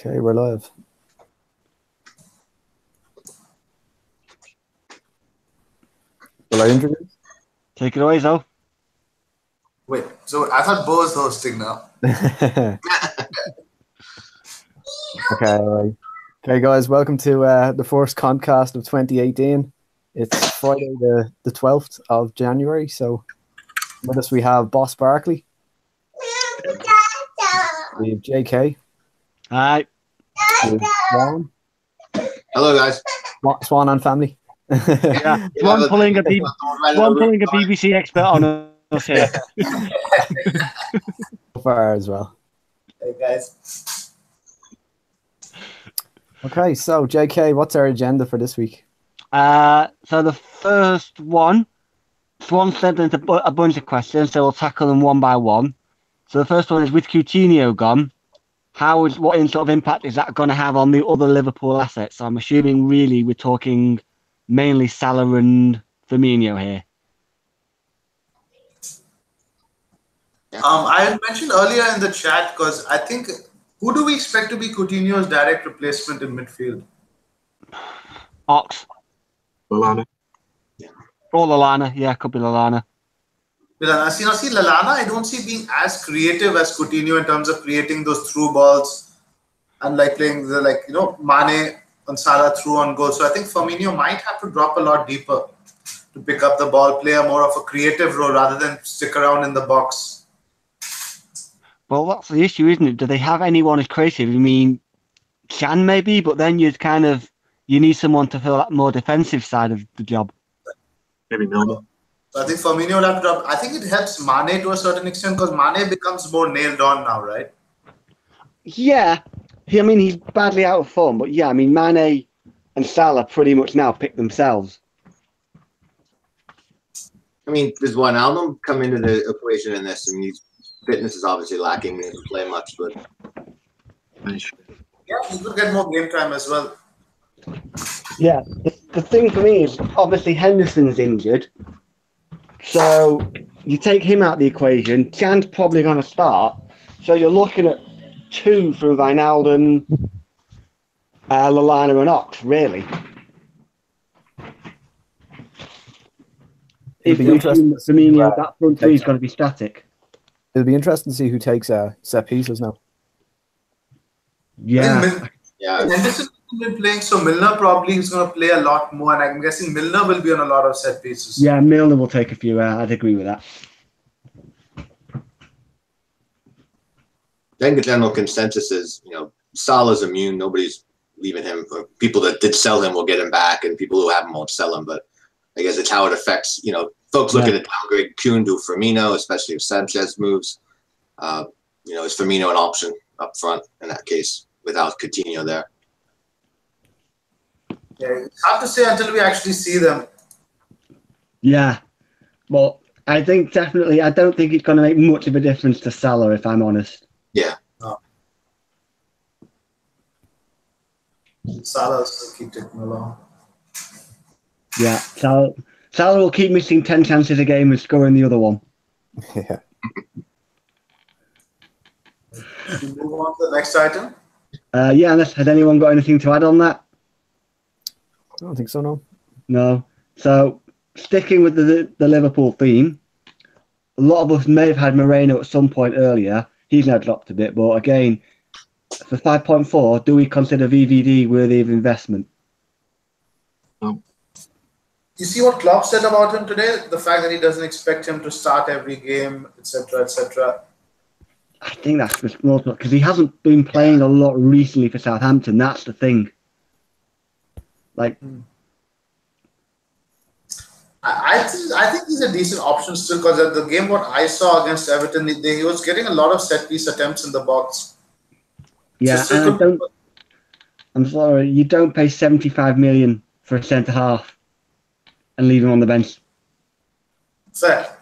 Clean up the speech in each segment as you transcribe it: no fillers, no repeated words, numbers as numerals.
Okay, we're live. Will I introduce? Take it away, Zo. Wait, so I thought Bo was hosting now. Okay, guys, welcome to the first Contcast of 2018. It's Friday the 12th of January, so with us we have Boss Barkley. We have JK. Hi. We have Swan. Hello, guys. Swan and family. Yeah, one pulling a BBC expert on us here. So far as well. Hey, guys. Okay, so JK, what's our agenda for this week? So the first one, Swan sent in a bunch of questions, so we'll tackle them one by one. So the first one is, with Coutinho gone, what sort of impact is that going to have on the other Liverpool assets? So I'm assuming really we're talking mainly Salah and Firmino here. I mentioned earlier in the chat because I think, who do we expect to be Coutinho's direct replacement in midfield? Ox. Lallana. Or Lallana. Yeah, could be Lallana. See, Lallana, I don't see being as creative as Coutinho in terms of creating those through balls and like playing the Mane and Salah through on goal. So I think Firmino might have to drop a lot deeper to pick up the ball, play a more of a creative role rather than stick around in the box. Well, that's the issue, isn't it? Do they have anyone as creative? I mean, Can maybe, but then you need someone to fill that more defensive side of the job. Maybe Milner. So I think Firmino will have to drop. I think it helps Mane to a certain extent because Mane becomes more nailed on now, right? Yeah. He's badly out of form, but yeah, Mane and Salah pretty much now pick themselves. Does Wijnaldum come into the equation in this? His fitness is obviously lacking. He doesn't play much, but yeah, he could get more game time as well. Yeah. The thing for me is obviously Henderson's injured. So you take him out of the equation, Can's probably going to start. So you're looking at two from Wijnaldum, Lallana and Ox, really. If Firmino, that front three is going to be static. It'll be interesting to see who takes set pieces now. Yeah. Henderson has been playing, so Milner probably is going to play a lot more, and I'm guessing Milner will be on a lot of set pieces. Yeah, Milner will take a few. I'd agree with that. I think the general consensus is, Salah's immune. Nobody's leaving him. People that did sell him will get him back, and people who have him won't sell him. But I guess it's how it affects, folks looking at downgrade Kuhn to Firmino, especially if Sanchez moves. Is Firmino an option up front in that case without Coutinho there? Yeah, it's hard to say until we actually see them. Yeah. Well, I think definitely, I don't think it's going to make much of a difference to Salah, if I'm honest. Yeah. No. Salah's keep taking along. Yeah. Salah will keep missing 10 chances a game and scoring the other one. Yeah. Should we move on to the next item? Has anyone got anything to add on that? I don't think so, no. No. So, sticking with the Liverpool theme, a lot of us may have had Moreno at some point earlier. He's now dropped a bit, but again, for 5.4, do we consider VVD worthy of investment? No. You see what Klopp said about him today? The fact that he doesn't expect him to start every game, etc., etc. I think that's just more because he hasn't been playing a lot recently for Southampton. That's the thing. I think he's a decent option still because at the game what I saw against Everton, he was getting a lot of set piece attempts in the box. Yeah, I'm sorry, you don't pay 75 million for a centre half and leave him on the bench. Fair,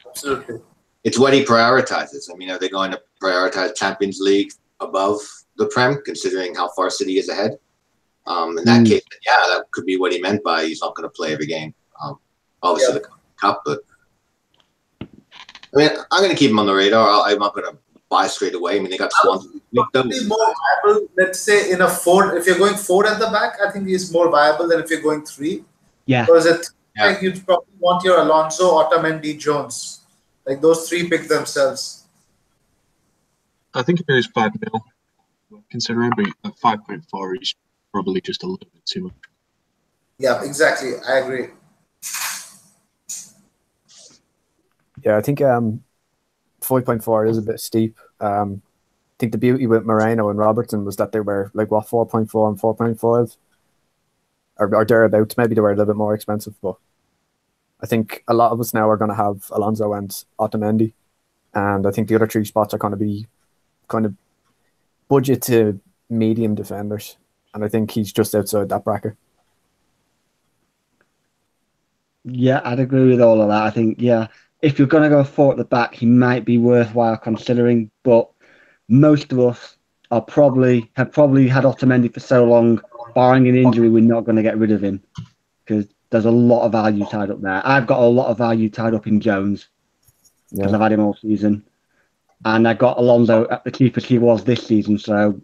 absolutely. It's what he prioritizes. Are they going to prioritize Champions League above the Prem, considering how far City is ahead? In that case, that could be what he meant by he's not going to play every game. Obviously, the Cup, but I'm going to keep him on the radar. I'm not going to buy straight away. I mean, they got Swansea. Probably more viable, let's say, in a 4. If you're going 4 at the back, I think he's more viable than if you're going 3. Yeah. Because like you'd probably want your Alonso, Otamendi, Jones. Like those 3 pick themselves. I think if it was 5 mil, considering, but at 5.4 is probably just a little bit too much. Yeah, exactly. I agree. Yeah, I think 5.4 is a bit steep. I think the beauty with Moreno and Robertson was that they were like 4.4 and 4.5 or thereabouts. Maybe they were a little bit more expensive, but I think a lot of us now are going to have Alonso and Otamendi, and I think the other 3 spots are going to be kind of budget to medium defenders, and I think he's just outside that bracket. Yeah, I'd agree with all of that. I think, if you're going to go 4 at the back, he might be worthwhile considering, but most of us have probably had Otamendi for so long, barring an injury, we're not going to get rid of him because there's a lot of value tied up there. I've got a lot of value tied up in Jones because I've had him all season, and I got Alonso at the cheapest he was this season. So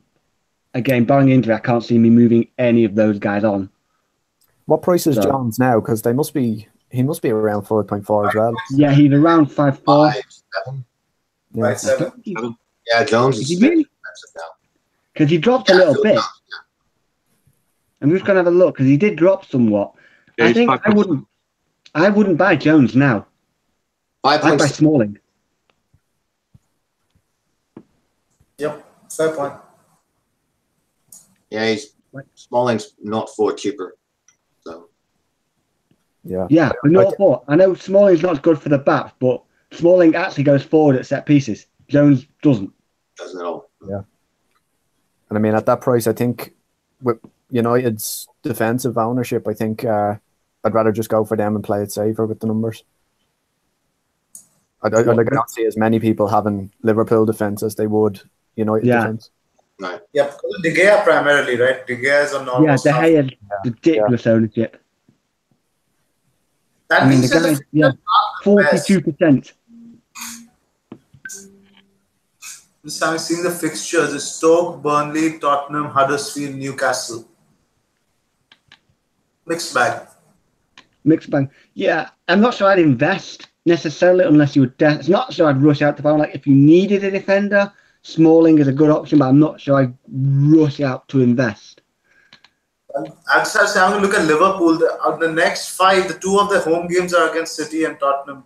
again, barring injury, I can't see me moving any of those guys on. What price is Jones now? Because he must be around 4.4 as well. Yeah, he's around 5.4. 5.7. Yeah. 5.7. Yeah, Jones is really expensive now. Because he dropped a little bit. I'm just gonna have a look because he did drop somewhat. Yeah, I think I wouldn't buy Jones now. I'd buy 5.6. Smalling. Yep, fair point. Yeah, Smalling's not 4 cheaper. So Yeah, but not 4. I know Smalling's not good for the back, but Smalling actually goes forward at set pieces. Jones doesn't. doesn't at all. Yeah. And I mean, at that price, I think with United's defensive ownership, I think I'd rather just go for them and play it safer with the numbers. I don't see as many people having Liverpool defence as they would United defence. Right. Yeah, De Gea primarily, right? De Gea is on almost De Gea, ridiculous ownership. That I mean, means the guy, 42%. Just having seen the fixtures, it's Stoke, Burnley, Tottenham, Huddersfield, Newcastle. Mixed bag. Mixed bag. Yeah, I'm not sure I'd invest necessarily unless you would. It's not sure I'd rush out to buy. Like if you needed a defender, Smalling is a good option, but I'm not sure I'd rush out to invest. I'd start having a look at Liverpool. The next 5, the 2 of the home games are against City and Tottenham.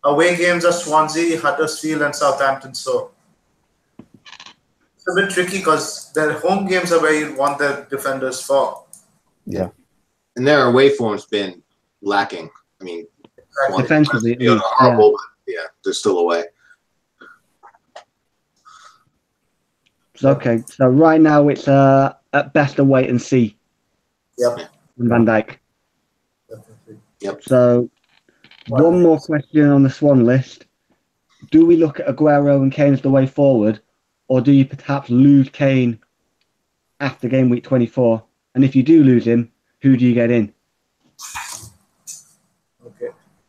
Away games are Swansea, Huddersfield, and Southampton. So it's a bit tricky because their home games are where you want their defenders for. Yeah. And their away form's been lacking. I mean, Defensively, horrible, but yeah, they're still away. Okay, so right now it's at best a wait and see. Yep. Van Dijk. Definitely. Yep. So one more question on the Swan list. Do we look at Aguero and Kane as the way forward, or do you perhaps lose Kane after game week 24? And if you do lose him, who do you get in? Okay.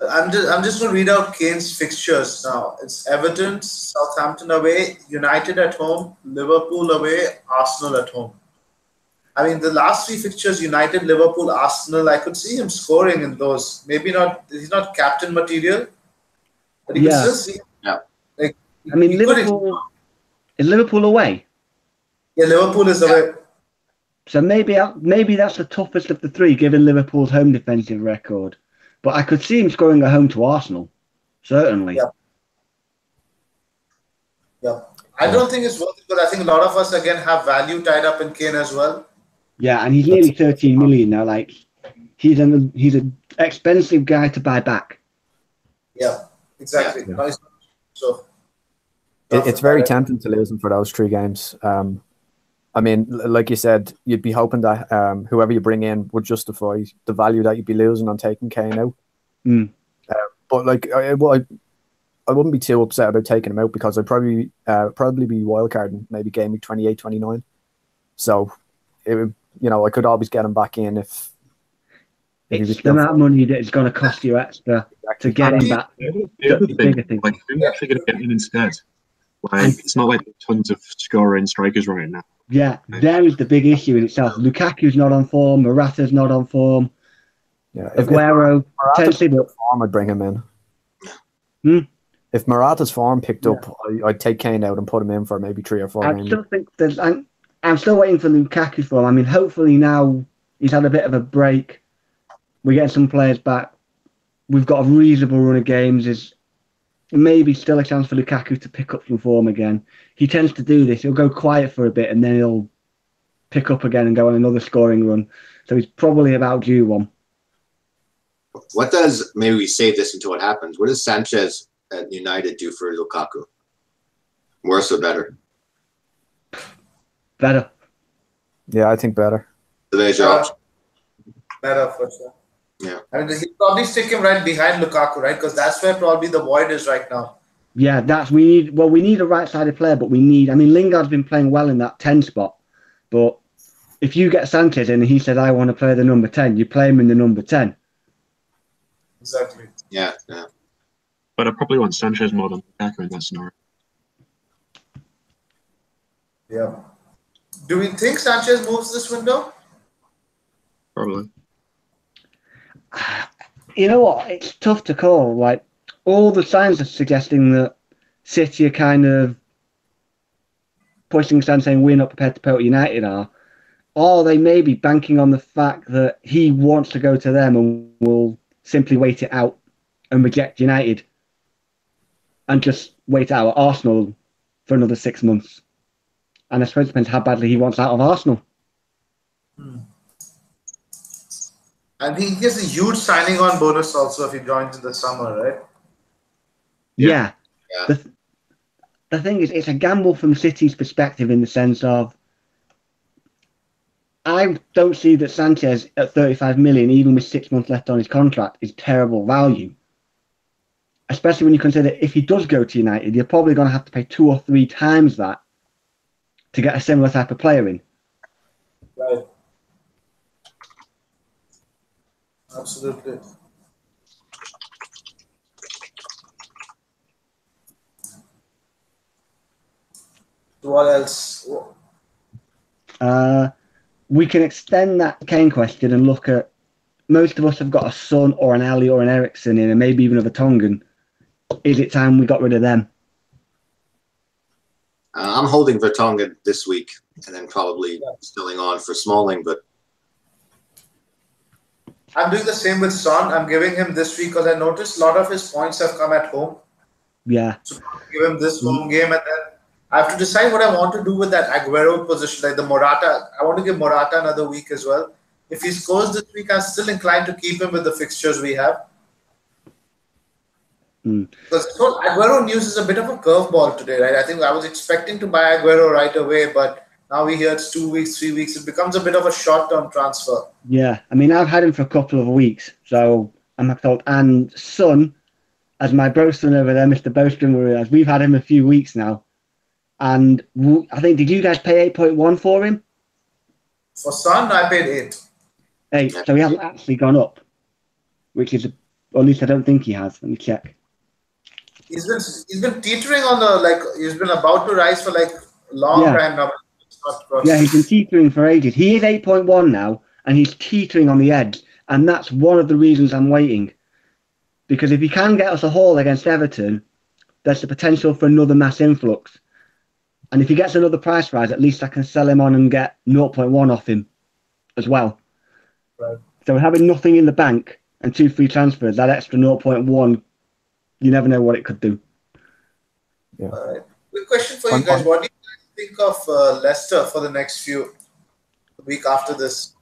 I'm just going to read out Kane's fixtures now. It's Everton, Southampton away, United at home, Liverpool away, Arsenal at home. I mean, the last 3 fixtures, United, Liverpool, Arsenal, I could see him scoring in those. Maybe not, he's not captain material, but you can still see him. Yeah. Like, I mean, is Liverpool away? Yeah, Liverpool is away. So maybe that's the toughest of the 3, given Liverpool's home defensive record. But I could see him scoring at home to Arsenal, certainly. Yeah. I don't think it's worth it, but I think a lot of us, again, have value tied up in Kane as well. Yeah, and he's nearly 13 million now. Like, he's an expensive guy to buy back. Yeah, exactly. Yeah. So it's very tempting to lose him for those 3 games. I mean, like you said, you'd be hoping that whoever you bring in would justify the value that you'd be losing on taking Kane out. But like, I wouldn't be too upset about taking him out because I'd probably be wildcarding maybe game week 28, 29. So, I could always get him back in if it's the amount of money that it's going to cost you extra to get him back. The other thing, like, who are you actually going to get in instead? Like, it's not like tons of scoring strikers right now. Yeah, there is the big issue in itself. Lukaku's not on form. Morata's not on form. Yeah, Aguero, potentially, but form, I'd bring him in. If Morata's form picked up, I'd take Kane out and put him in for maybe 3 or 4 I games. still think there's. I'm still waiting for Lukaku's form. I mean, hopefully now he's had a bit of a break. We're getting some players back. We've got a reasonable run of games. There's maybe still a chance for Lukaku to pick up some form again. He tends to do this. He'll go quiet for a bit and then he'll pick up again and go on another scoring run. So he's probably about due one. What does, maybe we save this until it happens, what does Sanchez at United do for Lukaku? Worse or better? Better. Yeah, I think better. So there's your option. Better for sure. Yeah. I mean, he'll probably stick him right behind Lukaku, right? Because that's where probably the void is right now. Yeah, we need a right-sided player, but Lingard's been playing well in that 10 spot. But if you get Sanchez in and he said, I want to play the number 10, you play him in the number 10. Exactly. Yeah. But I probably want Sanchez more than Lukaku in that scenario. Yeah. Do we think Sanchez moves this window? Probably. You know what? It's tough to call. Like, all the signs are suggesting that City are kind of pushing and saying we're not prepared to pay what United are. Or they may be banking on the fact that he wants to go to them and will simply wait it out and reject United and just wait out at Arsenal for another 6 months. And I suppose it depends how badly he wants out of Arsenal. And he gets a huge signing on bonus also if he joins in the summer, right? Yeah. The thing is, it's a gamble from City's perspective in the sense of I don't see that Sanchez at 35 million, even with 6 months left on his contract, is terrible value. Especially when you consider if he does go to United, you're probably going to have to pay 2 or 3 times that to get a similar type of player in. Right. Absolutely. What else? We can extend that Kane question and look at most of us have got a Son or an Ali or an Ericsson in, and maybe even a Vertonghen. Is it time we got rid of them? I'm holding Vertonghen this week and then probably stilling on for Smalling, but I'm doing the same with Son. I'm giving him this week because I noticed a lot of his points have come at home. Yeah. So give him this home game, and then I have to decide what I want to do with that Aguero position, like the Morata. I want to give Morata another week as well. If he scores this week, I'm still inclined to keep him with the fixtures we have. Because Aguero news is a bit of a curveball today, right? I think I was expecting to buy Aguero right away, but now we hear it's 2 weeks, 3 weeks. It becomes a bit of a short-term transfer. Yeah, I mean, I've had him for a couple of weeks, so I'm told. And Son, as my broson over there, Mr. Bowstring, we've had him a few weeks now. And I think, did you guys pay 8.1 for him? For Son, I paid 8. 8, so he hasn't actually gone up, which is, or at least I don't think he has. Let me check. He's been teetering on he's been about to rise for a long time now. Yeah, he's been teetering for ages. He is 8.1 now, and he's teetering on the edge. And that's one of the reasons I'm waiting. Because if he can get us a haul against Everton, there's the potential for another mass influx. And if he gets another price rise, at least I can sell him on and get 0.1 off him as well. Right. So having nothing in the bank and 2 free transfers, that extra 0.1, you never know what it could do. Yeah. All right. Quick question for you guys. What do you think of Leicester for the next the week after this?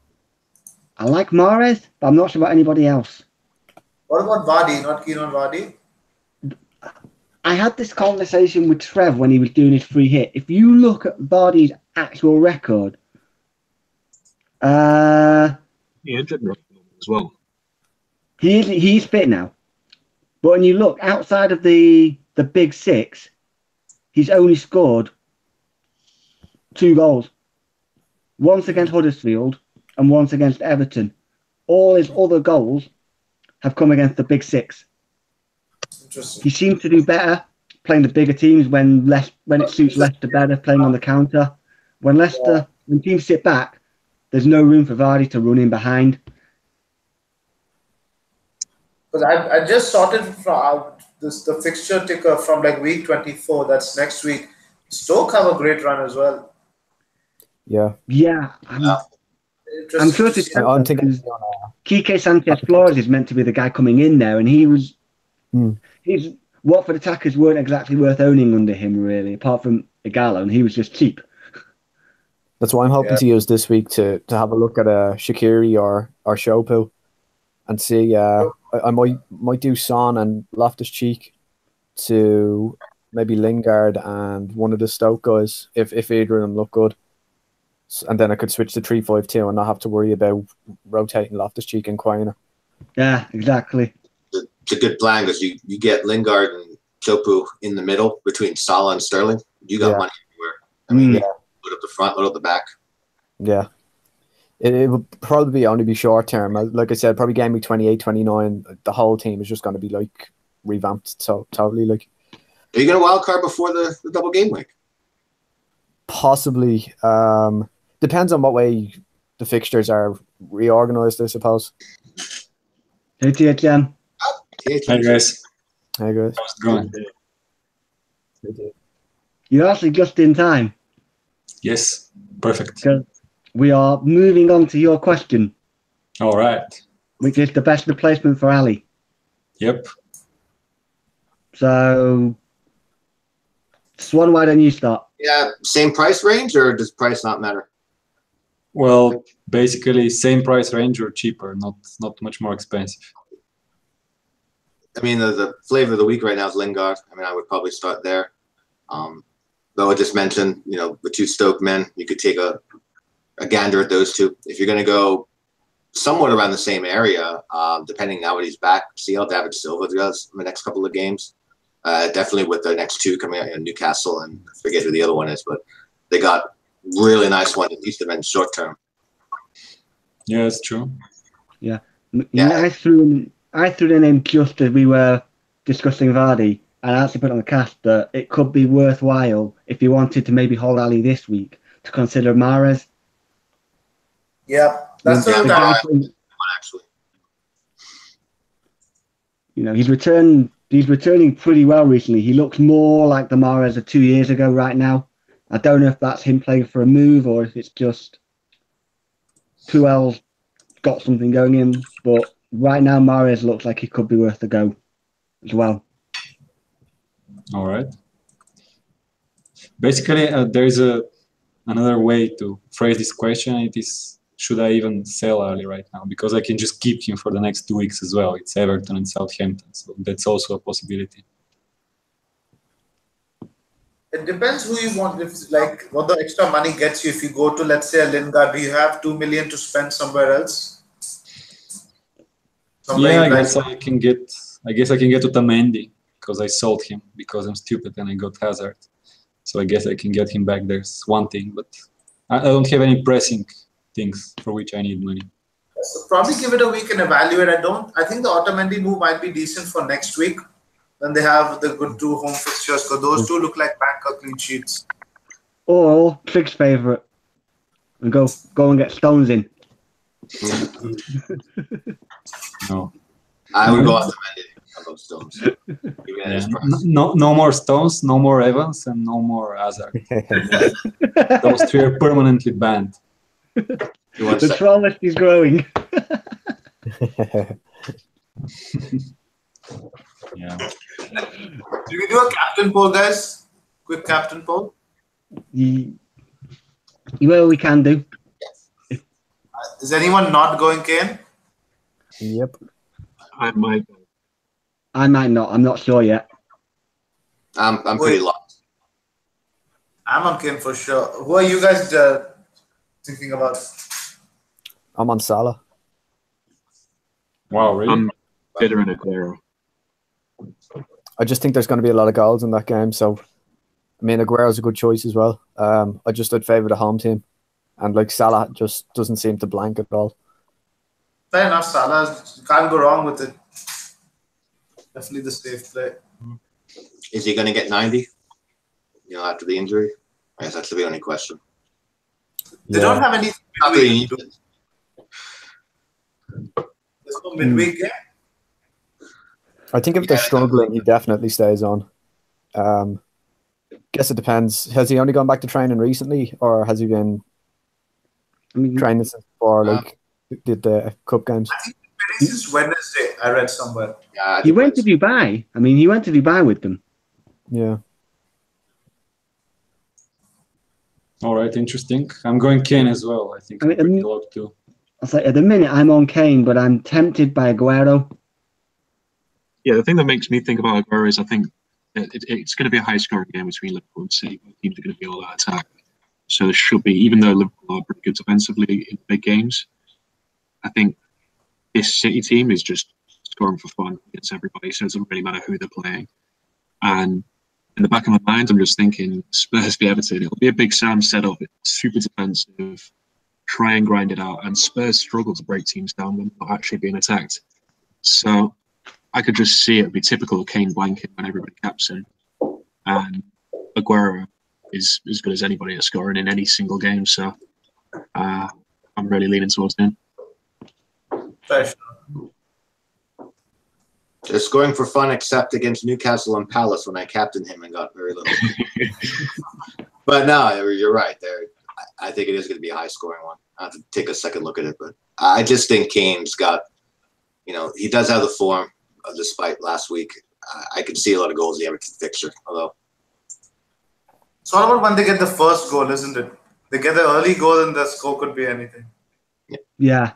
I like Mahrez, but I'm not sure about anybody else. What about Vardy? Not keen on Vardy? I had this conversation with Trev when he was doing his free hit. If you look at Vardy's actual record, He injured as well. He's fit now. But when you look outside of the big 6, he's only scored 2 goals. Once against Huddersfield and once against Everton. All his other goals have come against the big 6. Interesting. He seems to do better playing the bigger teams when it suits Leicester better, playing on the counter. When teams sit back, there's no room for Vardy to run in behind. Because I just sorted from the fixture ticker from like week 24. That's next week. Stoke have a great run as well. Yeah. Yeah. I'm sure to say I'm thinking Kike Sanchez Flores is meant to be the guy coming in there, and his Watford attackers weren't exactly worth owning under him, really, apart from Igalo, and he was just cheap. That's why I'm hoping to use this week to have a look at a Shaqiri or Shopu and see. I might do Son and Loftus-Cheek to maybe Lingard and one of the Stoke guys if either of them look good. And then I could switch to 3-5-2 and not have to worry about rotating Loftus-Cheek and Quainer. Yeah, exactly. It's a good plan because you get Lingard and Chopu in the middle between Salah and Sterling. You got money everywhere. I mean, load up the front, load up the back. Yeah. It would probably only be short term. Like I said, probably game week 28, 29, the whole team is just going to be like revamped. So totally like. Are you going to wild card before the double game week? Possibly. Depends on what way the fixtures are reorganized, I suppose. Hey, THM. Hi, guys. Hey, guys. How's it going? You're actually just in time. Yes, perfect. We are moving on to your question. All right. Which is the best replacement for Ali. Yep. So, Swan, why don't you start? Yeah, same price range, or does price not matter? Well, basically same price range or cheaper, not much more expensive. I mean, the flavor of the week right now is Lingard. I mean, I would probably start there. Though I just mentioned, the two Stoke men, you could take a gander at those two. If you're going to go somewhat around the same area, depending now when he's back, see how David Silva does in the next couple of games. Definitely with the next two coming out, Newcastle, and I forget who the other one is, but they got really nice one, at least in short term. Yeah, it's true. Yeah. I threw the name just as we were discussing Vardy, and I actually put on the cast that it could be worthwhile if you wanted to maybe hold Ali this week to consider Mahrez. Yeah, that's the guy. Actually, he's returning pretty well recently. He looks more like the Mahrez of 2 years ago right now. I don't know if that's him playing for a move or if it's just Puel's got something going in, but right now Mahrez looks like he could be worth a go as well. All right. Basically, there is another way to phrase this question. It is, should I even sell Ali right now? Because I can just keep him for the next 2 weeks as well. It's Everton and Southampton, so that's also a possibility. It depends who you want. If what the extra money gets you. If you go to, let's say, a Lingard, do you have 2 million to spend somewhere else? I guess I can get Otamendi because I sold him because I'm stupid and I got Hazard. So I guess I can get him back. There's one thing, but I don't have any pressing things for which I need money. So probably give it a week and evaluate. I think the Otamendi move might be decent for next week when they have the good 2 home fixtures, because those two look like banker clean sheets. Or Trig's favourite, and go and get Stones in. No, I would go Otamendi. I love Stones. Yeah. No more Stones, no more Evans, and no more Hazard. Those three are permanently banned. The troll list is growing. Yeah. Do we do a captain poll, guys? Quick captain poll. Well, we can do. Is anyone not going, Kane? Yep. I might. I might not. I'm not sure yet. I'm pretty lost. I'm on Kane for sure. Who are you guys thinking about? I'm on Salah. Wow, really? I'm better in Aguero. I just think there's going to be a lot of goals in that game. So, I mean, Aguero's a good choice as well. I'd favour the home team. And Salah just doesn't seem to blank at all. Fair enough, Salah. Can't go wrong with it. Definitely the safe play. Is he going to get 90? After the injury? I guess that's the only question. They don't have any midweek. There's no midweek game. I think if they're struggling, he definitely stays on. Guess it depends. Has he only gone back to training recently, or has he been training since before, did the cup games? I think since Wednesday, I read somewhere. Yeah, He went to Dubai. He went to Dubai with them. Yeah. All right, interesting. I'm going Kane as well. I think I'm pretty locked too. I was like, at the minute, I'm on Kane, but I'm tempted by Aguero. Yeah, the thing that makes me think about Aguero is I think it's going to be a high-scoring game between Liverpool and City. Both teams are going to be all out attack. So there should be, even though Liverpool are pretty good defensively in big games, I think this City team is just scoring for fun against everybody. So it doesn't really matter who they're playing. And in the back of my mind, I'm just thinking Spurs v Everton. It'll be a big Sam setup. It's super defensive. Try and grind it out. And Spurs struggle to break teams down when they're not actually being attacked. So I could just see it be typical Kane blanket when everybody caps in. And Aguero is as good as anybody at scoring in any single game. So I'm really leaning towards him. They're scoring for fun, except against Newcastle and Palace when I captained him and got very little. But no, you're right. I think it is going to be a high-scoring one. I have to take a second look at it, but I just think Kane's got, he does have the form despite last week. I could see a lot of goals in the Everton fixture, although. It's all about when they get the first goal, isn't it? They get the early goal and the score could be anything. Yeah,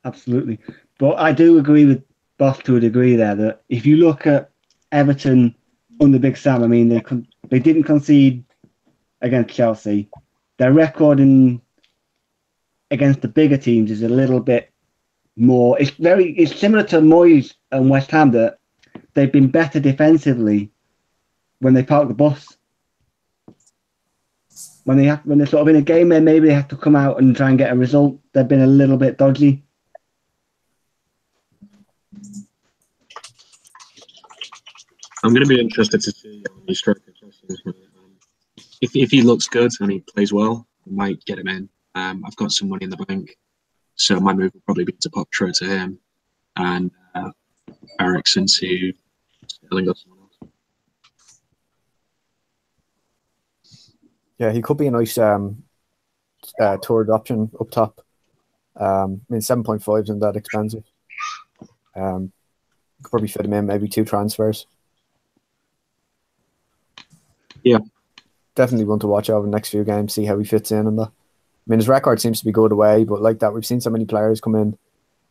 absolutely. But I do agree with Boss to a degree there that if you look at Everton under Big Sam, they didn't concede against Chelsea. Their record against the bigger teams is a little bit more. It's similar to Moyes and West Ham that they've been better defensively when they park the bus. When they're sort of in a game where maybe they have to come out and try and get a result, they've been a little bit dodgy. I'm going to be interested to see his striker. If he looks good and he plays well, I might get him in. I've got some money in the bank, so my move will probably be to pop Troy to him and Eriksen to Sterling or someone else. Yeah, he could be a nice toured option up top. 7.5 isn't that expensive. Could probably fit him in, maybe 2 transfers. Yeah. Definitely one to watch over the next few games, see how he fits in and that. His record seems to be good away, but like that, we've seen so many players come in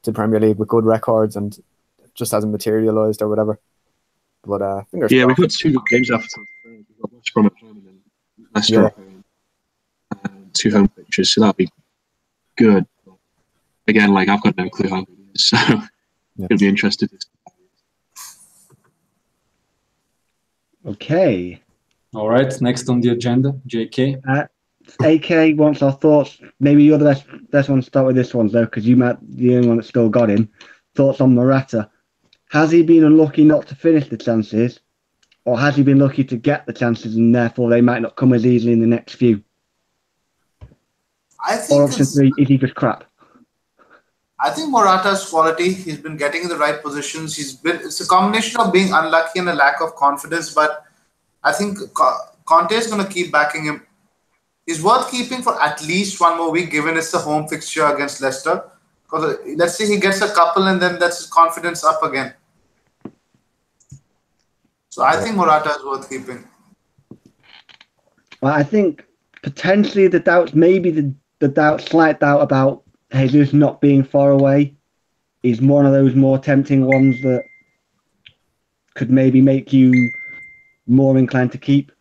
to Premier League with good records and it just hasn't materialised or whatever. But fingers crossed. We've got 2 good games after. We've got West Brom at home and then Leicester at home. 2 home pitches, so that'll be good. But again, I've got no clue how good it is, so it'll be interesting. Okay. All right, next on the agenda, JK. AK wants our thoughts. Maybe you're the best one to start with this one, though, because you might be the only one that still got him. Thoughts on Morata. Has he been unlucky not to finish the chances, or has he been lucky to get the chances and therefore they might not come as easily in the next few? I think or option 3, is he just crap? I think Morata's quality. He's been getting in the right positions. It's a combination of being unlucky and a lack of confidence, but I think Conte is going to keep backing him. He's worth keeping for at least one more week, given it's the home fixture against Leicester. Because let's say he gets a couple and then that's his confidence up again. So I think Morata is worth keeping. Well, I think potentially the doubts, maybe the slight doubt about Jesus not being far away is one of those more tempting ones that could maybe make you more inclined to keep.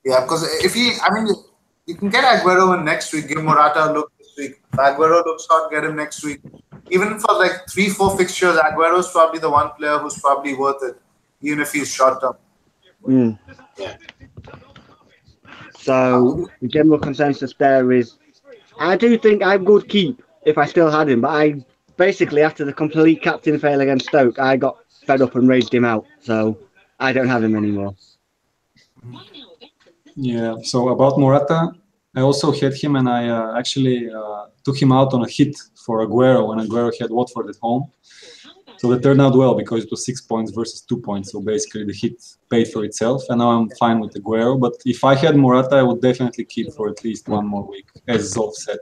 Yeah, because you can get Aguero in next week, give Morata a look this week. If Aguero looks hot, get him next week. Even for 3-4 fixtures, Aguero is probably the one player who's probably worth it, even if he's short term. Yeah. So the general consensus there is, I do think I would keep if I still had him, but I basically, after the complete captain fail against Stoke, I got fed up and raised him out. So I don't have him anymore. Yeah. So about Morata, I also had him, and I actually took him out on a hit for Aguero when Aguero had Watford at home. So that turned out well because it was 6 points versus 2 points. So basically the hit paid for itself, and now I'm fine with Aguero. But if I had Morata, I would definitely keep for at least one more week, as Zolf said,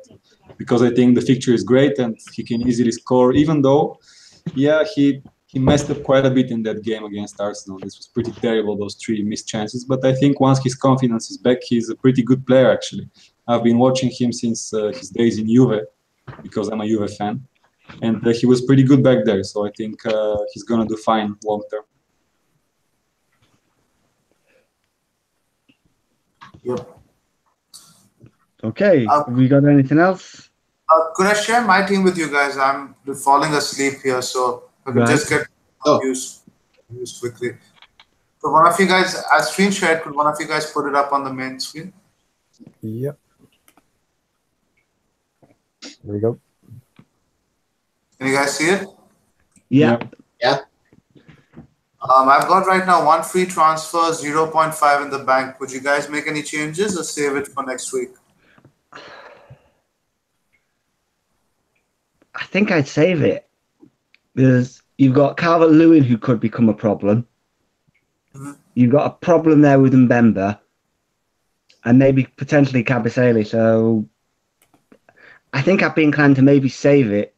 because I think the fixture is great and he can easily score. Even though, yeah, he messed up quite a bit in that game against Arsenal. This was pretty terrible, those 3 missed chances. But I think once his confidence is back, he's a pretty good player actually. I've been watching him since his days in Juve, because I'm a Juve fan. And he was pretty good back there, so I think he's gonna do fine long term. Yep. Okay, have we got anything else? Could I share my team with you guys? I'm falling asleep here, so I could just get used quickly. So one of you guys, as screen shared, could one of you guys put it up on the main screen? Yep. There we go. Can you guys see it? Yeah. Yeah. I've got right now 1 free transfer, 0.5 in the bank. Would you guys make any changes or save it for next week? I think I'd save it. Because you've got Calvert-Lewin who could become a problem. You've got a problem there with Mbemba. And maybe potentially Kabasele. So I think I'd be inclined to maybe save it.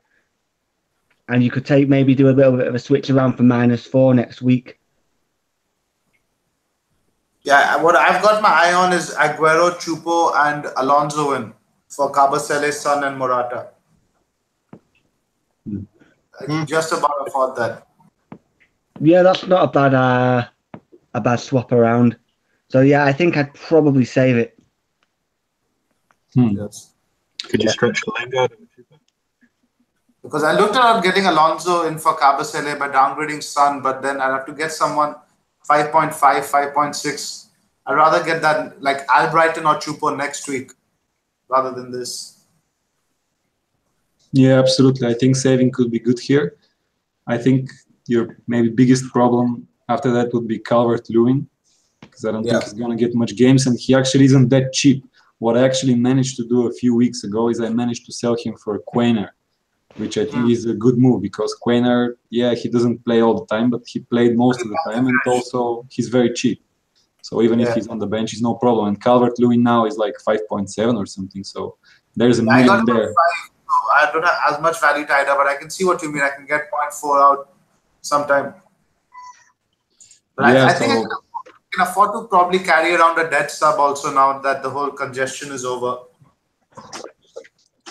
And you could maybe do a little bit of a switch around for -4 next week. Yeah, what I've got my eye on is Aguero, Chupo, and Alonso in for Kabasele, Son, and Morata. I can just about afford that. Yeah, that's not a bad swap around. So yeah, I think I'd probably save it. Yes. Could you stretch the Lingard? Because I looked at getting Alonso in for Kabasele by downgrading Son, but then I'd have to get someone 5.5, 5.6. I'd rather get that like Albrighton or Chupo next week rather than this. Yeah, absolutely. I think saving could be good here. I think your maybe biggest problem after that would be Calvert-Lewin, because I don't think he's going to get much games, and he actually isn't that cheap. What I actually managed to do a few weeks ago is I managed to sell him for Quainer, which I think is a good move, because Quainer, yeah, he doesn't play all the time, but he played most of the time, and also he's very cheap. So even if he's on the bench, it's no problem. And Calvert-Lewin now is like 5.7 or something, so there's a million there. I don't have as much value tied up, but I can see what you mean. I can get 0.4 out sometime. But Yeah, I think I can afford to probably carry around a dead sub also now that the whole congestion is over.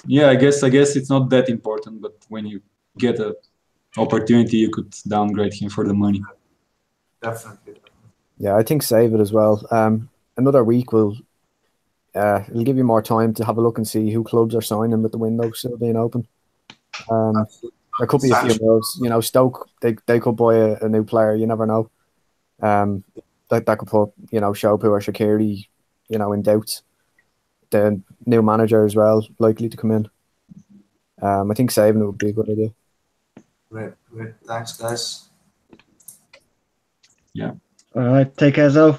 Yeah, I guess it's not that important, but when you get an opportunity, you could downgrade him for the money. Definitely. Yeah, I think save it as well. Another week will it'll give you more time to have a look and see who clubs are signing with the window still being open. There could be a few moves. You know, Stoke they could buy a new player. You never know. That could put Shopu or Shaqiri in doubt. The new manager as well likely to come in. I think saving it would be a good idea. Great. Thanks, guys. Yeah. All right, take care, Zoe.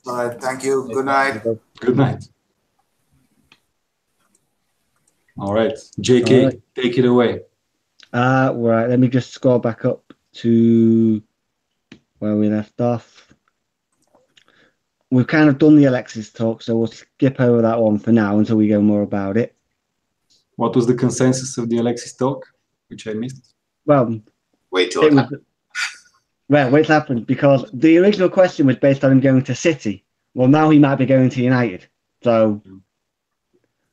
All right, thank you. Good night. Good night. All right, JK, take it away. Right, let me just scroll back up to where we left off. We've kind of done the Alexis talk, so we'll skip over that one for now until we go more about it. What was the consensus of the Alexis talk, which I missed? Well, wait till it happens. Well, wait till it happens, because the original question was based on him going to City. Well, now he might be going to United, so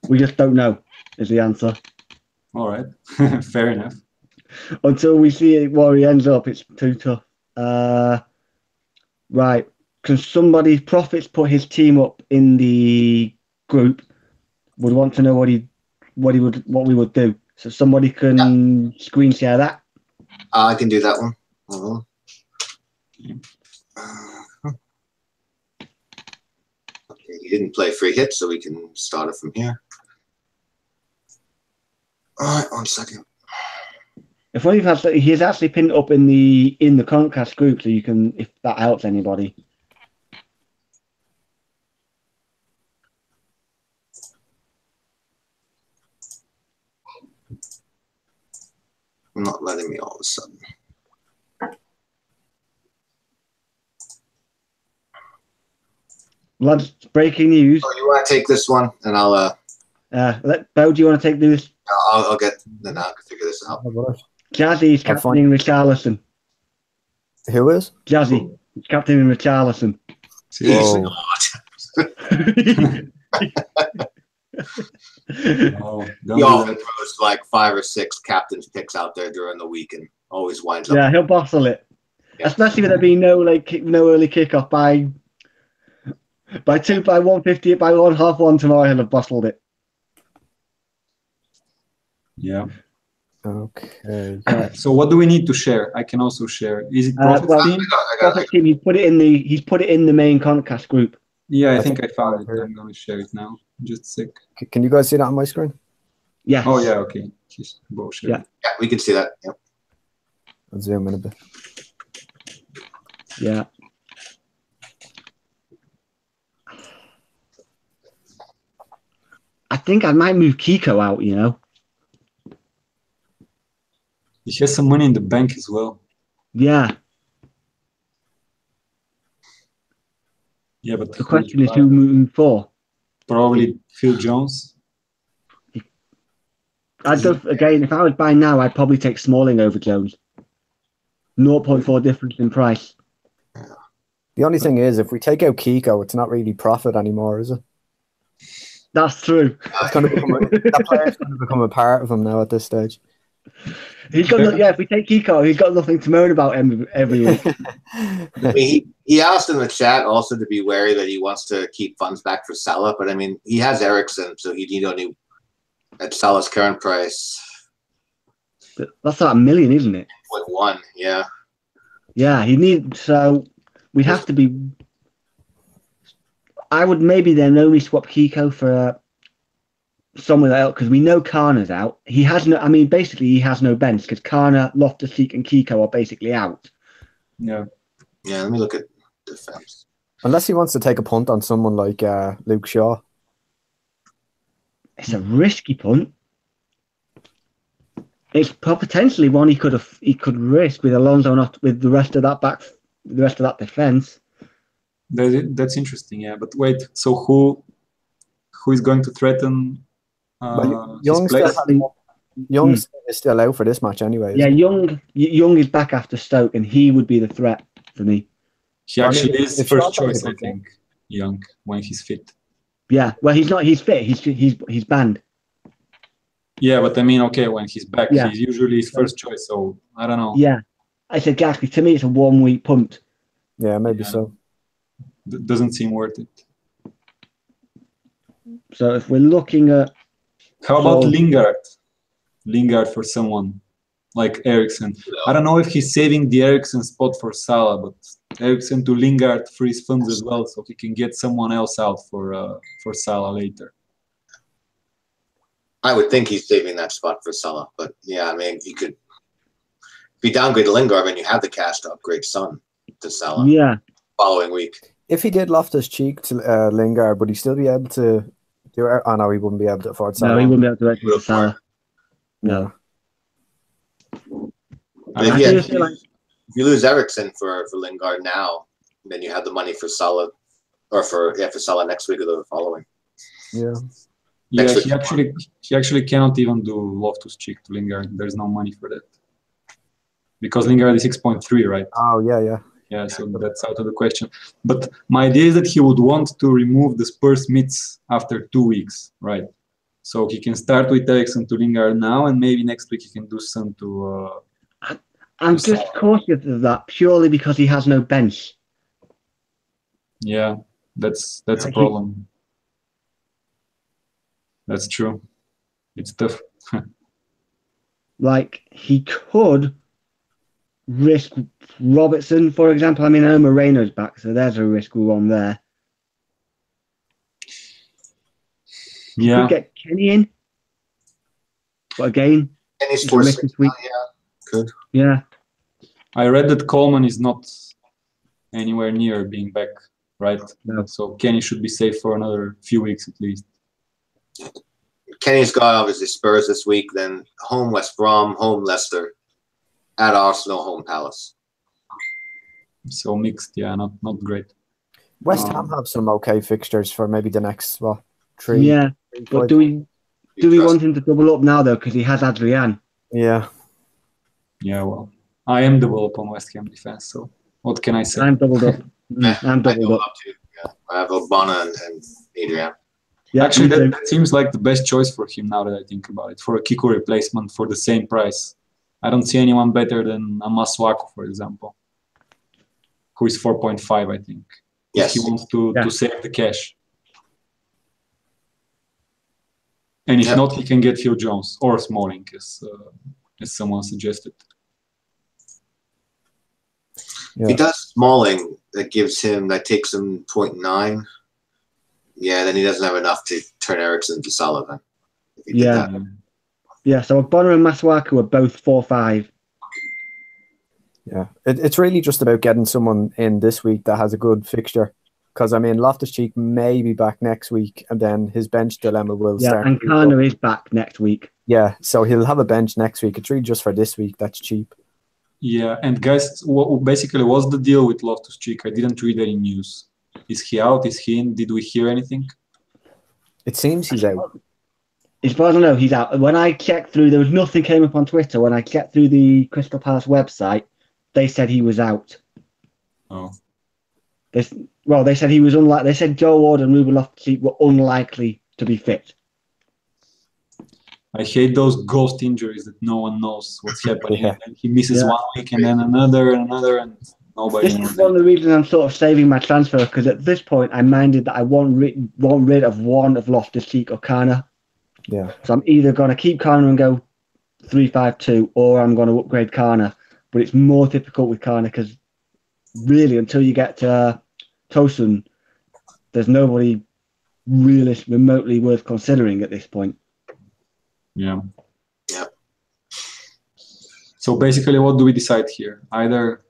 we just don't know is the answer. All right, fair enough. Until we see where he ends up, it's too tough. Right. Can somebody, Profits put his team up in the group, would want to know what we would do. So somebody can screen share that. I can do that one. Okay, he didn't play free hit, so we can start it from here. All right, 1 second. If one of you has, he's actually pinned up in the Contcast group, so you can, if that helps anybody. Not letting me all of a sudden. Lads, breaking news. Oh, you want to take this one, and I'll Bo, do you want to take this? I'll get then I'll figure this out. Jazzy's captaining Richarlison. Who is? Jazzy, he's captaining Richarlison. He's Oh, he often throws like 5 or 6 captain's picks out there during the week and always winds up. Yeah, he'll bustle it. Yeah. Especially with there being no early kickoff by 1:50, by 1:30 tomorrow, he'll have bustled it. Yeah. Okay. So what do we need to share? I can also share. Is it Profit Team? Profit Team. He's put it in the main Contcast group. Yeah, I think I found it. I'm going to share it now. Just a sec. Can you guys see that on my screen? Yes. Oh yeah, okay. Just go share. Yeah. Yeah, we can see that. Yep. I'll zoom in a bit. Yeah. I think I might move Kiko out, you know. He has some money in the bank as well. Yeah. Yeah, but The question is who moving for? probably Phil Jones. Again, if I was buying now, I'd probably take Smalling over Jones. 0.4 difference in price. The only thing is, if we take out Kiko, it's not really profit anymore, is it? That's true. It's going to become that player's going to become a part of him now at this stage. He's got if we take Kiko, he's got nothing to moan about every week. I mean, he asked in the chat also to be wary that he wants to keep funds back for Salah, but I mean, he has Ericsson, so he'd only at Salah's current price. That's about $1 million, isn't it? 1, yeah. Yeah, so we'd have to be. I would maybe then only swap Kiko for someone else because we know Karna's out. He has no. I mean, basically, he has no bench because Karna, Loftus-Cheek, and Kiko are basically out. Yeah. Yeah, let me look at defense. Unless he wants to take a punt on someone like Luke Shaw. It's a risky punt. It's potentially one he could risk with Alonso, not with the rest of that defense. That's interesting, yeah. But wait, so who is going to threaten his place? Young's is still out for this match anyway. Yeah, Young is back after Stoke, and he would be the threat for me. He actually is first choice, I think. Young when he's fit. Yeah, well, he's not. He's fit. He's banned. Yeah, but I mean, okay, when he's back, Yeah. he's usually his first choice. So I don't know. Yeah, I said exactly. To me, it's a 1 week punt. Yeah, maybe Yeah. so. Doesn't seem worth it. So if we're looking at, How about Lingard? Lingard for someone like Ericsson. I don't know if he's saving the Ericsson spot for Salah, but Ericsson to Lingard frees funds as well, so he can get someone else out for Salah later. I would think he's saving that spot for Salah, but yeah, I mean, you could. If you downgrade Lingard, then you have the cash to upgrade Son to Salah. yeah, Following week. If he did Loftus-Cheek to Lingard, would he still be able to do it? Oh no, he wouldn't be able to afford Salah. no, he wouldn't be able to exit Salah. No. But I yeah, just feel like if you lose Ericsson for Lingard now, then you have the money for Salah, or for Salah next week or the following. Yeah. Yeah, Next he actually cannot even do Loftus-Cheek to Lingard. There's no money for that because Lingard is 6.3, right? Oh yeah. Yeah, so that's out of the question. But my idea is that he would want to remove the Spurs mids after 2 weeks, right? So he can start with Ericsson to Lingard now, and maybe next week he can do some to. I'm just cautious of that purely because he has no bench. Yeah, that's a problem. That's true. It's tough. Like he could risk Robertson, for example. I mean, I know Moreno's back, so there's a risk one there. Yeah. Could get Kenny in, but again, And he's he's for missed this week. yeah. Could. Yeah. I read that Coleman is not anywhere near being back, right? No. So Kenny should be safe for another few weeks at least. Kenny's got obviously Spurs this week, then home West Brom, home Leicester, at Arsenal, home Palace. So mixed, yeah, not great. West Ham have some okay fixtures for maybe the next three. Yeah. But five. do we want him to double up now though? Because he has Adrian. Yeah. Yeah, well, I am double up on West Ham defense, so what can I say? I'm doubled up. I'm I doubled go up. up too. Yeah. I have Obama and Adrian. Yeah, Actually, me too. that seems like the best choice for him now that I think about it. For a Kiku replacement for the same price, I don't see anyone better than a Masuaku, for example, who is 4.5, I think. Yes. If he wants to Yeah. save the cash. And if Yeah. not, he can get Phil Jones or Smalling, as someone suggested. If he does Smalling, that takes him 0.9. Yeah, then he doesn't have enough to turn Ericsson to Salah then. If he did Yeah. that. Yeah, so Bonner and Masuaku are both 4-5. Yeah. It's really just about getting someone in this week that has a good fixture. Because, I mean, Loftus-Cheek may be back next week, and then his bench dilemma will Yeah, start. and Kana is back next week. Yeah, so he'll have a bench next week. It's really just for this week. That's cheap. Yeah, and guys, basically, what's the deal with Loftus-Cheek? I didn't read any news. Is he out? Is he in? Did we hear anything? It seems he's out. As far as I know, he's out. When I checked through, there was nothing came up on Twitter. When I checked through the Crystal Palace website, they said he was out. Oh. They said he was unlikely. They said Joe Ward and Ruben Loftus-Cheek were unlikely to be fit. I hate those ghost injuries that no one knows what's happening. Yeah. And he misses Yeah. 1 week and then another, and nobody This knows. is one of the reasons I'm sort of saving my transfer, because at this point I minded that I want rid of one of Loftus-Cheek or Kana. Yeah. So I'm either going to keep Kana and go 3-5-2, or I'm going to upgrade Kana. But it's more difficult with Kana because really, until you get to Tosun, there's nobody really remotely worth considering at this point. Yeah. Yeah. So basically, what do we decide here? Either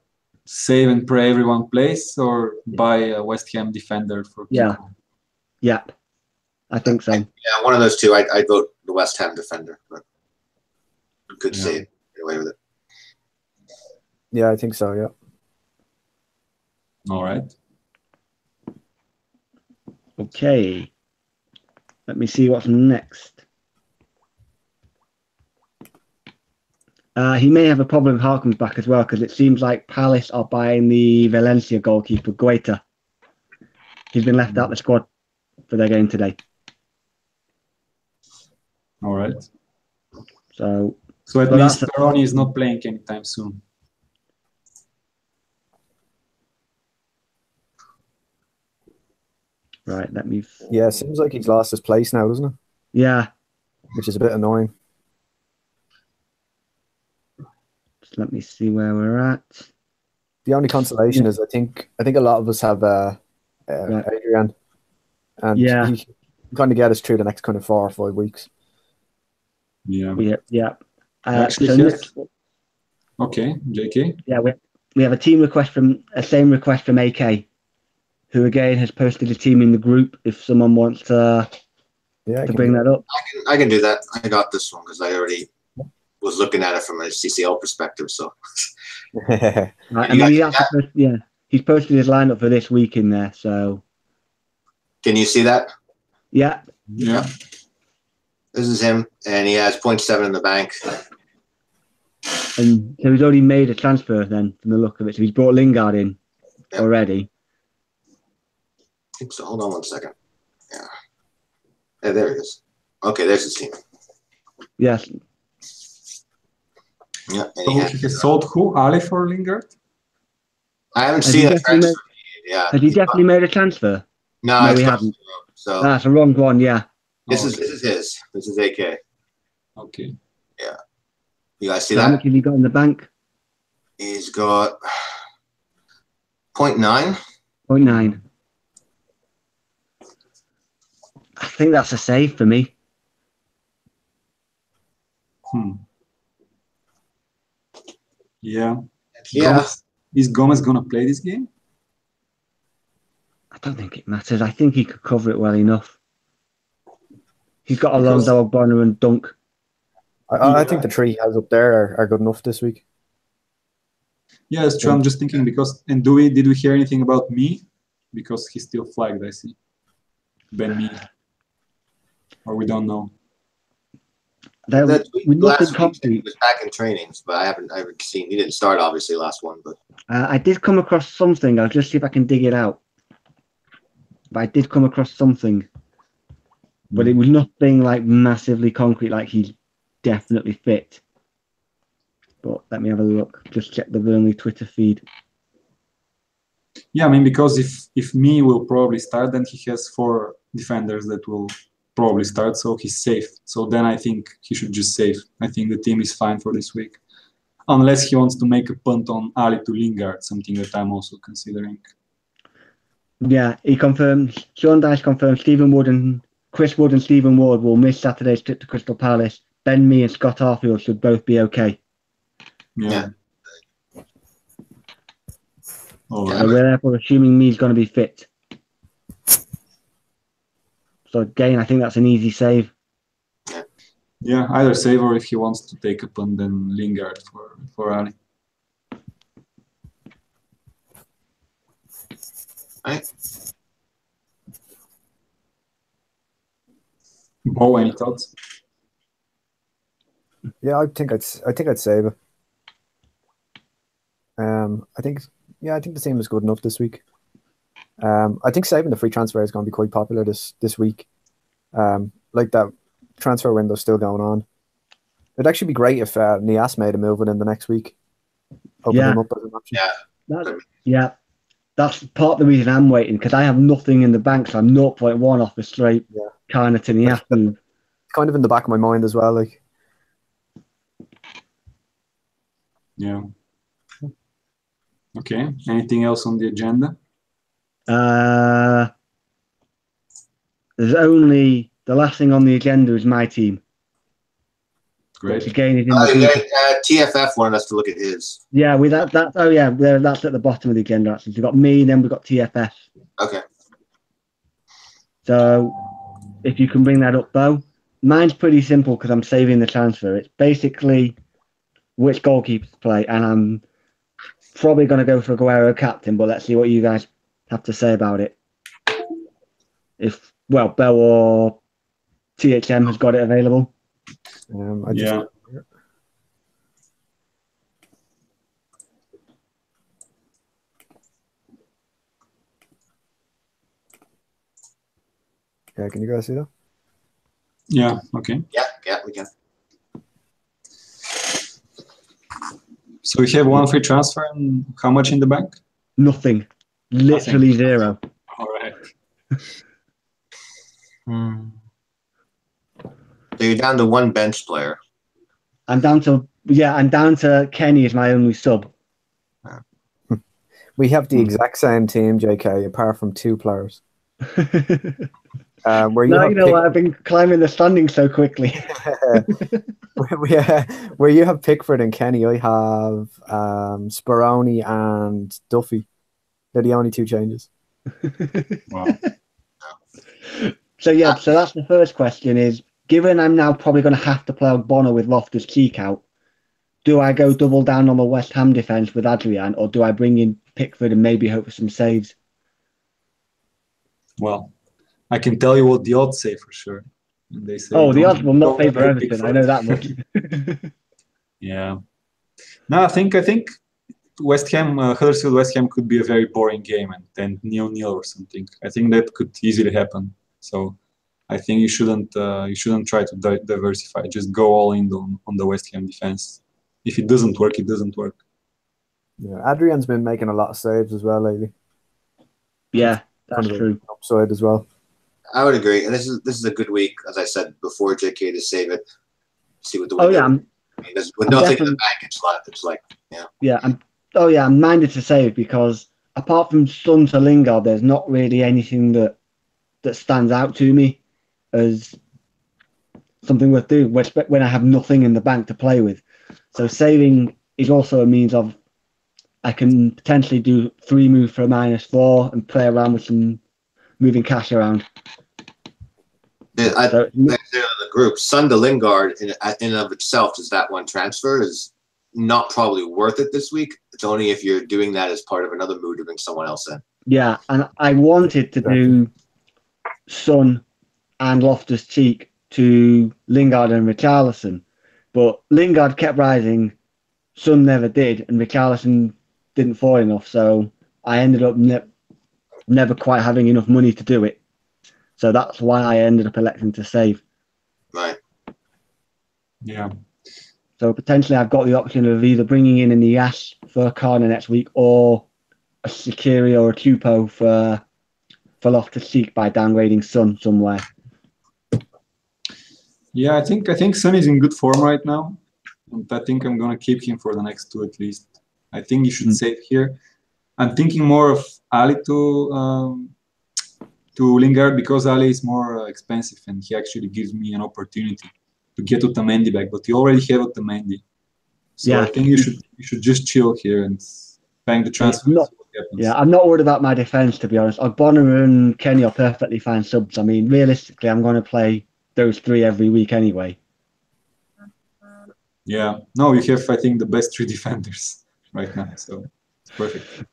save and pray everyone plays, or buy a West Ham defender for Yeah. Kiko? Yeah, I think so. Yeah, one of those two. I'd vote the West Ham defender. But good Yeah. save. Get away with it. Yeah, I think so, yeah. All right. Okay. Let me see what's next. He may have a problem if Hart comes back as well, because it seems like Palace are buying the Valencia goalkeeper, Guaita. He's been left out of the squad for their game today. All right. So So it Well, means that's- Peroni is not playing anytime soon. right, let me. Yeah, seems like he's lost his place now, doesn't it? Yeah, Which is a bit annoying. just let me see where we're at. The only consolation is I think a lot of us have Adrian, and Yeah. he can kind of get us through the next kind of 4 or 5 weeks. Yeah. Yeah. Actually, so yes. next, Okay, JK. yeah, we have a team request from same request from AK, who again has posted a team in the group. If someone wants to Yeah, I can bring do that up, I can do that. I got this one because I already was looking at it from a CCL perspective. So that. right, You and then guys he's posted his lineup for this week in there. So can you see that? yeah, Yeah. This is him, and he has 0.7 in the bank. and so he's already made a transfer then from the look of it. So he's brought Lingard in Yep. already. I think so. Hold on one second. Yeah. Yeah, there he is. Okay, there's his team. Yes, Yeah. And So he he has sold who? Ali for Lingard? I haven't Has seen he a definitely transfer. Yeah. has he definitely made a transfer? No, No, it's he not. hasn't. So That's the wrong one. Yeah. this Oh, is his. This is AK. Okay. You guys see So how much that? have you got in the bank? He's got 0.9. 0.9. I think that's a save for me. Yeah. Yeah. Is Gomez gonna play this game? I don't think it matters. I think he could cover it well enough. He's got Because- Alonso, Bonner, and Dunk. I think the three he has up there are good enough this week. Yeah, it's true. I'm just thinking because did we hear anything about me? Because he's still flagged, I see. Ben Me. Or we don't know. That tweet With nothing last week concrete. he was back in trainings, but I haven't seen. He didn't start obviously last one, but I did come across something. I'll just see if I can dig it out. But I did come across something. But it was nothing like massively concrete, like he's definitely fit. But let me have a look. Just check the Burnley Twitter feed. Yeah, I mean, because if me will probably start, then he has 4 defenders that will probably start, so he's safe. So then I think he should just save. I think the team is fine for this week. Unless he wants to make a punt on Ali to Lingard, something that I'm also considering. Yeah, he confirmed. Sean Dyche confirmed Chris Wood and Stephen Ward will miss Saturday's trip to Crystal Palace. Ben Mee and Scott Arfield should both be okay. Yeah. All So right. we're therefore assuming Mee's going to be fit. So again, I think that's an easy save. Yeah, either save or if he wants to take a punt, then Lingard for Ali. right. Bo, any thoughts? Yeah, I think I'd save it. I think the team is good enough this week. I think saving the free transfer is going to be quite popular this week. Like that transfer window's still going on. It'd actually be great if Nias made a move within the next week. Open him up as an option. That's part of the reason I'm waiting, because I have nothing in the bank, so I'm 0.1 off a straight Kana to Nias move. Kind of in the back of my mind as well. Like, Yeah. Okay. Anything else on the agenda? There's only the last thing on the agenda is my team. Great. Which again is in the group. TFF wanted us to look at his. Yeah, that's at the bottom of the agenda actually. So we've got me, and then we've got TFF. Okay. So if you can bring that up, Bo. Mine's pretty simple because I'm saving the transfer. It's basically which goalkeepers to play, and I'm probably going to go for Aguero captain, but let's see what you guys have to say about it. Bo or THM has got it available. Yeah. Yeah, can you guys see that? Yeah. Okay. Yeah, we can. So we have 1 free transfer and how much in the bank? Nothing. Literally zero. All right. So you're down to 1 bench player. I'm down to Kenny as my only sub. We have the exact same team, JK, apart from 2 players. I've been climbing the standings so quickly. Where you have Pickford and Kenny, I have Speroni and Duffy. They're the only 2 changes. Wow. So that's the first question is, given I'm now probably going to have to play Bonner with Loftus-Cheek out, do I go double down on the West Ham defence with Adrian, or do I bring in Pickford and maybe hope for some saves? Well, I can tell you what the odds say for sure. And they say the odds will not don't favour go Everton. Pickford. I know that much. Yeah. No, I think West Ham, Huddersfield West Ham could be a very boring game and 0-0 or something. I think that could easily happen. So I think you shouldn't try to diversify. Just go all in on the West Ham defense. If it doesn't work, it doesn't work. Yeah, Adrian's been making a lot of saves as well lately. Yeah, that's true. Upside as well. I would agree, and this is a good week, as I said before, JK, to save it. See what the with nothing in the bank, it's like I'm minded to save because apart from Son to Lingard, there's not really anything that stands out to me as something worth doing when I have nothing in the bank to play with. So saving is also a means of I can potentially do 3 moves for a -4 and play around with some moving cash around. Yeah, I So, think in the group, Sun to Lingard in and of itself, just that one transfer is not probably worth it this week. It's only if you're doing that as part of another move to bring someone else in. yeah, and I wanted to do Son and Loftus-Cheek to Lingard and Richarlison, but Lingard kept rising, Son never did, and Richarlison didn't fall enough, so I ended up never quite having enough money to do it. So that's why I ended up electing to save. Right. Yeah. So potentially I've got the option of either bringing in the Yash for Kana next week or a Shaqiri or a Tupo for Loftus-Cheek by downgrading Son somewhere. Yeah, I think Son is in good form right now, and I think I'm gonna keep him for the next 2 at least. I think you should save here. I'm thinking more of Ali to Lingard because Ali is more expensive and he actually gives me an opportunity to get Otamendi back. But you already have Otamendi, so Yeah. I think you should just chill here and bank the transfer. Yeah, I'm not worried about my defense, to be honest. Ogbonna and Kenny are perfectly fine subs. I mean, realistically, I'm going to play those 3 every week anyway. Yeah, no, you have, I think, the best 3 defenders right now, so it's perfect.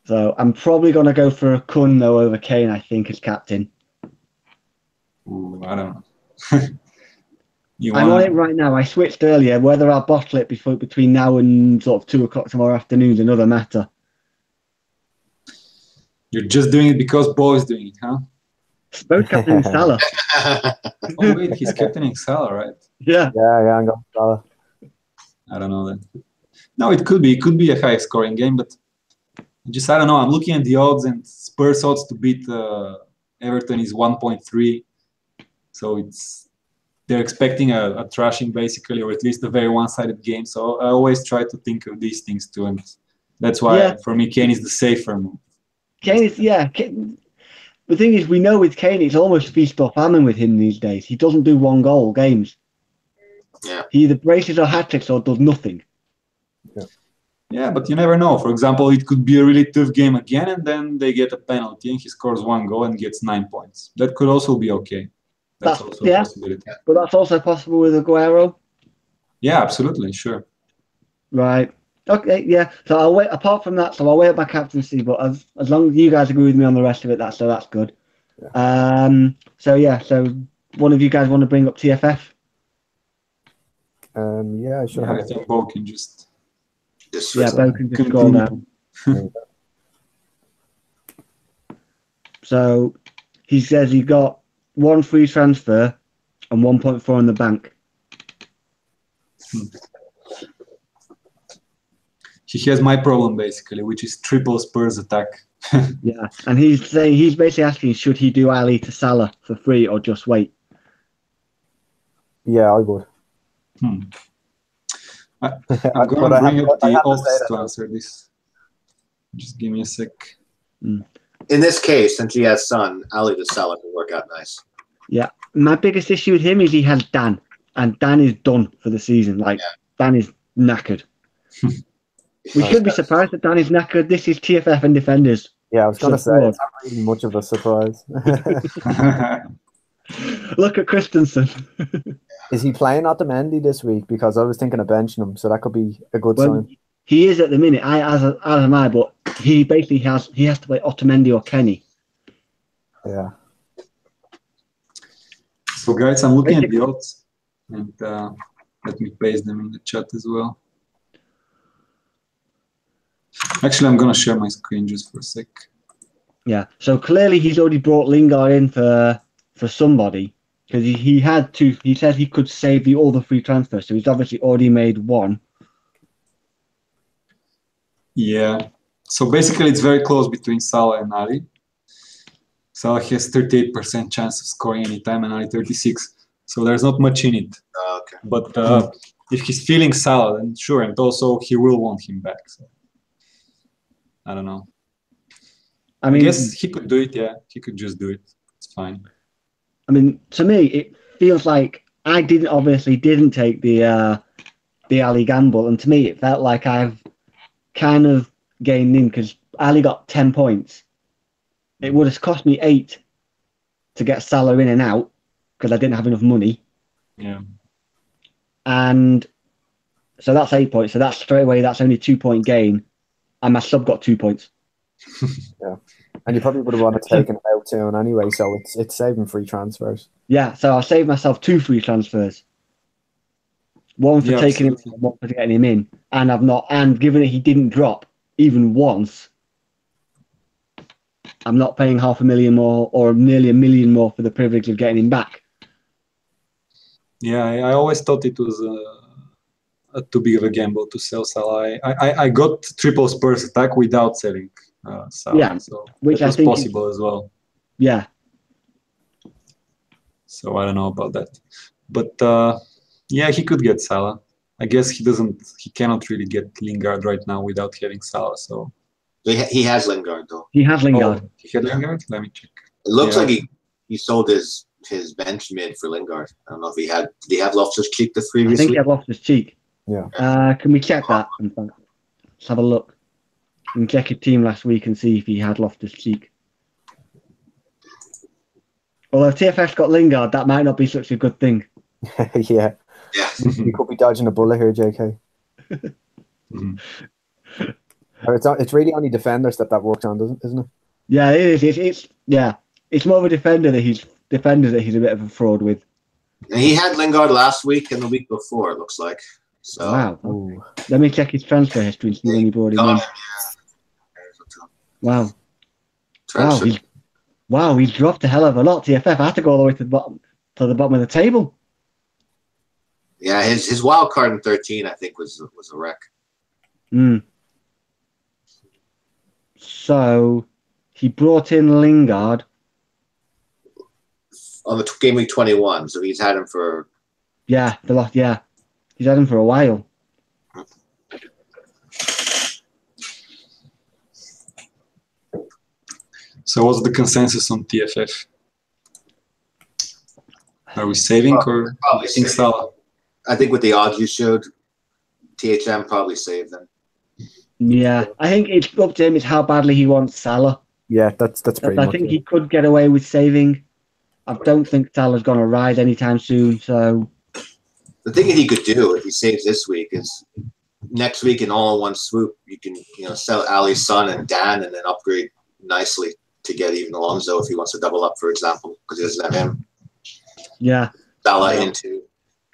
So I'm probably going to go for a Kun, though, over Kane, I think, as captain. Ooh, I don't know. I'm on it right now. I switched earlier. Whether I'll bottle it between now and sort of 2 o'clock tomorrow afternoon is another matter. You're just doing it because Bo is doing it, huh? Both captaining Salah. Oh wait, he's captaining Salah, right? Yeah. Yeah, I'm going Salah. I don't know then. No, it could be a high scoring game, but I don't know. I'm looking at the odds, and Spurs odds to beat Everton is 1.3. So they're expecting a thrashing basically, or at least a very one-sided game. So I always try to think of these things too, and that's why for me Kane is the safer move. Kane is, the thing is, we know with Kane, it's almost feast or famine with him these days. He doesn't do 1 goal games. Yeah. He either braces or hat-tricks or does nothing. Yeah, but you never know. For example, it could be a really tough game again, and then they get a penalty, and he scores 1 goal and gets 9 points. That could also be okay. That's also a possibility. But that's also possible with Aguero. Yeah, absolutely, sure. Right. Okay, yeah. So I'll wait. Apart from that, I'll wait up my captaincy. But as long as you guys agree with me on the rest of it, that's good. Yeah. So one of you guys want to bring up TFF? Yeah, sure. Yeah, I think Bo can just Bo can just scroll down. So he says he got 1 free transfer and 1.4 in the bank. He has my problem basically, which is triple Spurs attack. Yeah, and he's basically asking, should he do Ali to Salah for free or just wait? Yeah, I would. I'm going to bring up the odds to answer this. Just give me a sec. In this case, since he has Son, Ali to Salah will work out nice. Yeah, my biggest issue with him is he has Dan, and Dan is done for the season. Dan is knackered. We shouldn't be surprised that Dan is knackered. This is TFF and defenders. Yeah, I was going to say, it's not really much of a surprise. Look at Christensen. Is he playing Otamendi this week? Because I was thinking of benching him, so that could be a good sign. He is at the minute, as am I, but he basically has to play Otamendi or Kenny. Yeah. So guys, I'm looking at the odds, and let me paste them in the chat as well. Actually, I'm going to share my screen just for a sec. Yeah, so clearly he's already brought Lingard in for somebody, because he had to. He said he could save all the free transfers, so he's obviously already made 1. Yeah, so basically it's very close between Salah and Ali. Salah has 38% chance of scoring anytime and Ali 36%. So there's not much in it. Okay. But if he's feeling Salah, then sure, and also he will want him back. So I don't know. I guess he could do it, yeah. He could just do it. It's fine. I mean, to me, it feels like I didn't take the the Ali gamble, and to me it felt like I've kind of gained in because Ali got 10 points. It would have cost me 8 to get Salah in and out because I didn't have enough money. Yeah. And so that's 8 points. So that's straight away, that's only a 2-point gain. And my sub got 2 points. Yeah. And you probably would have wanted to take it out soon anyway, so it's saving free transfers. Yeah, so I saved myself 2 free transfers. One for taking him absolutely. and one for getting him in. And given that he didn't drop even once, I'm not paying $500,000 more or nearly $1 million more for the privilege of getting him back. Yeah, I always thought it was too big of a gamble to sell Salah. I got triple Spurs attack without selling Salah, Yeah, so which that I was think possible as well. Yeah. So I don't know about that, but yeah, he could get Salah. I guess he cannot really get Lingard right now without having Salah. So He has Lingard though. He has Lingard. Oh, he had Lingard. Let me check. It looks Yeah. like he sold his bench mid for Lingard. I don't know if did he have Loftus Cheek the I previous think he week? had Loftus Cheek. Yeah. Can we check that? In fact, let's have a look. We can check his team last week and see if he had Loftus Cheek. Although if TFF's got Lingard, that might not be such a good thing. Yeah. Yeah. You could be dodging a bullet here, JK. Mhm. It's really only defenders that works on, isn't it? Yeah, it is. It's more of a defender that he's a bit of a fraud with. And he had Lingard last week and the week before, it looks like. So Wow. Ooh. Let me check his transfer history and see when he brought him got in. him, Wow. Transfer. Wow, he's dropped a hell of a lot. TFF. I had to go all the way to the bottom of the table. Yeah, his wild card in 13, I think, was a wreck. So he brought in Lingard. On the game week 21, so he's had him for He's had him for a while. So what's the consensus on TFF? Are we saving or probably think saving. Salah? I think with the odds you showed, THM probably saved them. Yeah, I think it's up to him. It's how badly he wants Salah. Yeah, that's pretty I much think it. he could get away with saving. I don't think Salah's going to rise anytime soon. So The thing that he could do if he saves this week is next week in all in one swoop, you can sell Ali's son and Dan and then upgrade nicely to get even Alonso if he wants to double up, for example, because he doesn't have him. yeah, Salah into.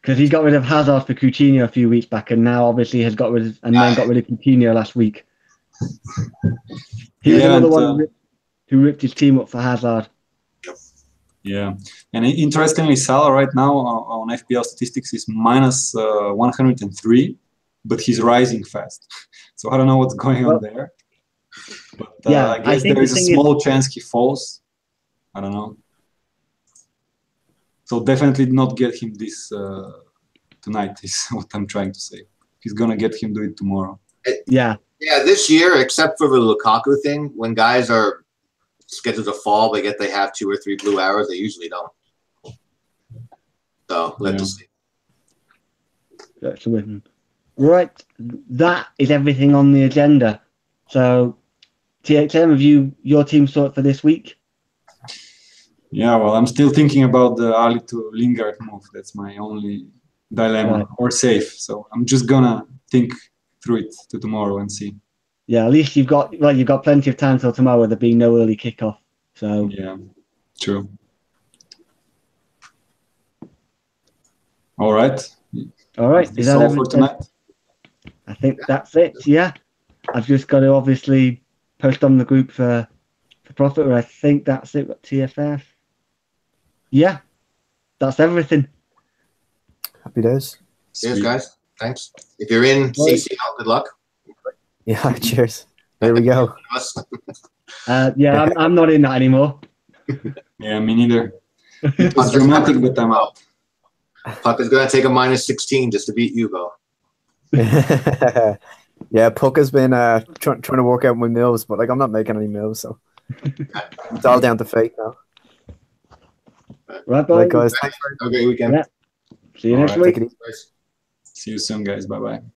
because he got rid of Hazard for Coutinho a few weeks back, and now obviously has got rid of Coutinho last week. He was another one who ripped his team up for Hazard. Yeah, and interestingly, Salah right now on FPL statistics is minus 103, but he's rising fast. So I don't know what's going on there. But I guess there is a small chance he falls. I don't know. So definitely not get him this tonight is what I'm trying to say. He's gonna get him do it tomorrow. Yeah, This year, except for the Lukaku thing, when guys are scheduled to fall, they have 2 or 3 blue arrows. They usually don't. So let's see. Right, that is everything on the agenda. So, TXM, have your team sorted for this week? Yeah, well, I'm still thinking about the Ali to Lingard move. That's my only dilemma, Right. or safe. So I'm just gonna think through it to tomorrow and see. Yeah, at least you've got plenty of time till tomorrow. There being no early kickoff. So Yeah, true. All right. all right, Is that all for tonight? I think that's it. Yeah, I've just got to obviously post on the group for profit. I think that's it. With TFF. Yeah, that's everything. Happy days. Cheers, guys. Thanks. If you're in CCL, good luck. Yeah, cheers. There we go. Yeah, I'm not in that anymore. Yeah, me neither. It's dramatic, but I'm out. Puck is going to take a minus 16 just to beat you, Bo. Yeah, Puck has been trying to work out my mills, but I'm not making any mills, so it's all down to fate now. Right, boys. Right, guys. Have a great weekend. Yeah. See you next week. Take it easy. See you soon, guys. Bye bye.